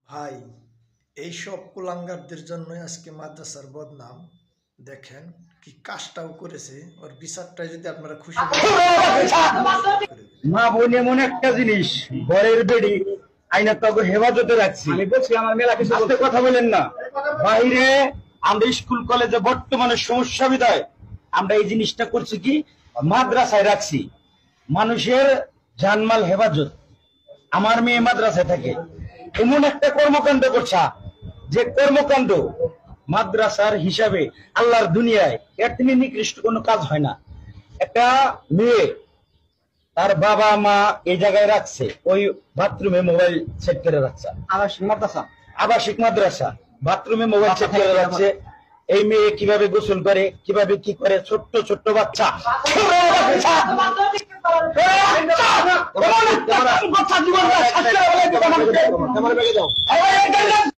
ভাই, এইসব কুলাঙ্গারদের জন্যই আজকে মাদ্রাসার বদনাম। দেখেন কি কাজটাও করেছে, ওর বিচারটাই যদি আপনারা খুশি মা বোন এমন একটা জিনিস, ঘরের বেড়ি আইনা তো হেফাজতে রাখছি। আমি বলছি আমার মেলা কিছু কথা বলেন না। বাইরে আমরা স্কুল কলেজে বর্তমানে সমস্যা বিদায় আমরা এই জিনিসটা করছি কি, মাদ্রাসায় রাখছি মানুষের জানমাল হেফাজত। আমার মেয়ে মাদ্রাসায় থাকে, এমন একটা কর্মকাণ্ড করছে যে কর্মকাণ্ড মাদ্রাসার হিসাবে আল্লাহর দুনিয়ায় এর থেকে নিকৃষ্ট কোনো কাজ হয় না। একটা মেয়ে তার বাবা মা এই জায়গায় রাখছে, ওই বাথরুমে মোবাইল সেট করে রাখছে। আবাসিক মাদ্রাসা বাথরুমে মোবাইল সেট করে রাখছে। এই মেয়ে কিভাবে গোসল করে, কিভাবে কি করে, ছোট্ট ছোট্ট বাচ্চা।